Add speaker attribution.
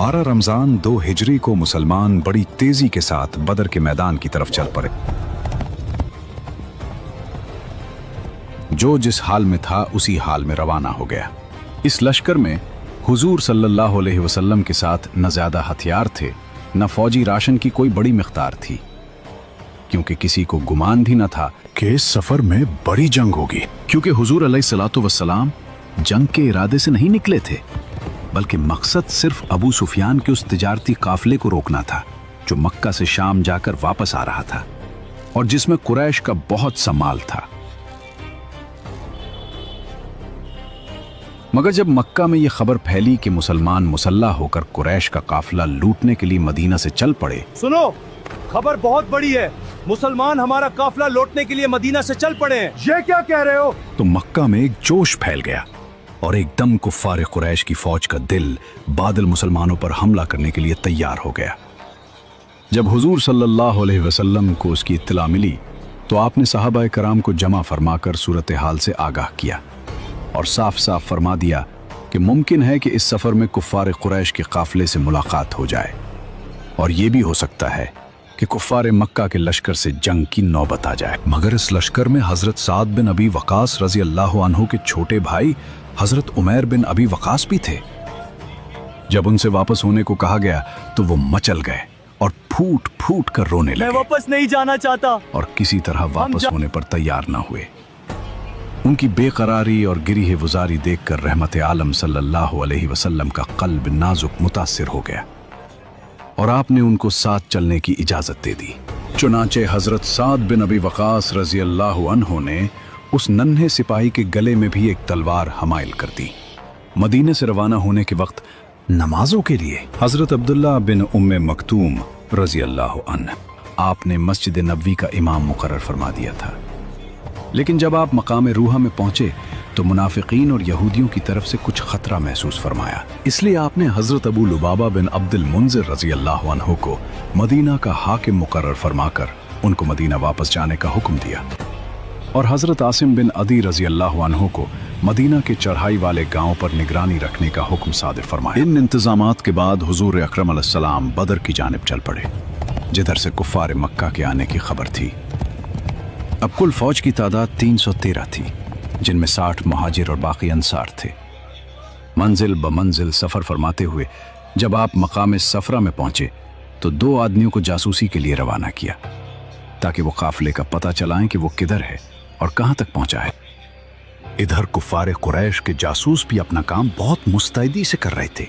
Speaker 1: 12 रमजान 2 हिजरी को मुसलमान बड़ी तेजी के साथ बदर के मैदान की तरफ चल पड़े। जो जिस हाल में था उसी हाल में रवाना हो गया। इस लश्कर में हुजूर सल्लल्लाहु अलैहि वसल्लम के साथ न ज्यादा हथियार थे, न फौजी राशन की कोई बड़ी मिक़दार थी, क्योंकि किसी को गुमान भी न था कि इस सफर में बड़ी जंग होगी, क्योंकि हुजूर अलैहिस्सलातु वस्सलाम जंग के इरादे से नहीं निकले थे, बल्कि मकसद सिर्फ अबू सुफियान के उस तिजारती काफिले को रोकना था जो मक्का से शाम जाकर वापस आ रहा था और जिसमें कुरैश का बहुत सा माल था। मगर जब मक्का में यह खबर फैली कि मुसलमान मुसल्लह होकर कुरैश का काफिला लूटने के लिए मदीना से चल पड़े,
Speaker 2: सुनो, खबर बहुत बड़ी है, मुसलमान हमारा काफिला लौटने के लिए मदीना से चल पड़े हैं। ये क्या कह रहे हो?
Speaker 1: तो मक्का में एक जोश फैल गया और एकदम कुफ्फार कुरैश की फौज का दिल बादल मुसलमानों पर हमला करने के लिए तैयार हो गया। जब हुजूर सल्लल्लाहु अलैहि वसल्लम को उसकी इत्तला मिली तो आपने सहाबा कराम को जमा फरमाकर सूरत हाल से आगाह किया और साफ साफ फरमा दिया कि मुमकिन है कि इस सफर में कुफ्फार कुरैश के काफिले से मुलाकात हो जाए और ये भी हो सकता है कि कुफ्फार मक्का के लश्कर से जंग की नौबत आ जाए। मगर इस लश्कर में हजरत साद बिन अबी वकास रजी अल्लाह अन्हु के छोटे भाई हजरत उमैर बिन अबी वकास भी थे। जब उनसे वापस होने को कहा गया तो वो मचल गए और फूट फूट कर रोने लगे।
Speaker 2: मैं वापस नहीं जाना चाहता।
Speaker 1: और किसी तरह वापस होने पर तैयार न हुए। उनकी बेकरारी और गिरी गुजारी देखकर रहमत आलम सल्लल्लाहु अलैहि वसल्लम का कल्ब नाजुक मुतासिर हो गया और आपने उनको साथ चलने की इजाजत दे दी। चुनांचे हजरत साद बिन अबी वकास रजी अल्लाह अन्हु ने उस नन्हे सिपाही के गले में भी एक तलवार हमाइल कर दी। मदीने से रवाना होने के वक्त नमाजों के लिए हजरत अब्दुल्ला बिन उम्मे मकतूम रजी अल्लाह अन्हु आपने मस्जिद नबवी का इमाम मुकर्रर फरमा दिया था। लेकिन जब आप मकाम रूहा में पहुंचे तो मुनाफिकीन और यहूदियों की तरफ से कुछ खतरा महसूस फरमाया, इसलिए आपने हजरत अबू लुबाबा बिन अब्दुल मुंजिर रजी अल्लाह अन्हु को मदीना का हाकिम मुकर्रर फरमाकर उनको मदीना वापस जाने का हुक्म दिया और हजरत आसिम बिन अदी रजी अल्लाह अन्हु को मदीना के चढ़ाई वाले गांव पर निगरानी रखने का हुक्म सादिर फरमाया। इन इंतजामात के बाद हुजूर अकरम अलैहिस्सलाम बदर की जानिब चल पड़े, जिधर से कुफ्फार मक्का के आने की खबर थी। अब कुल फौज की तादाद 313 थी, जिनमें 60 मुहाजिर और बाकी अंसार थे। मंजिल ब मंजिल सफर फरमाते हुए जब आप मकाम सफरा में पहुंचे तो 2 आदमियों को जासूसी के लिए रवाना किया ताकि वो काफिले का पता चलाएं कि वो किधर है और कहां तक पहुंचा है। इधर कुफ्फार कुरैश के जासूस भी अपना काम बहुत मुस्तैदी से कर रहे थे।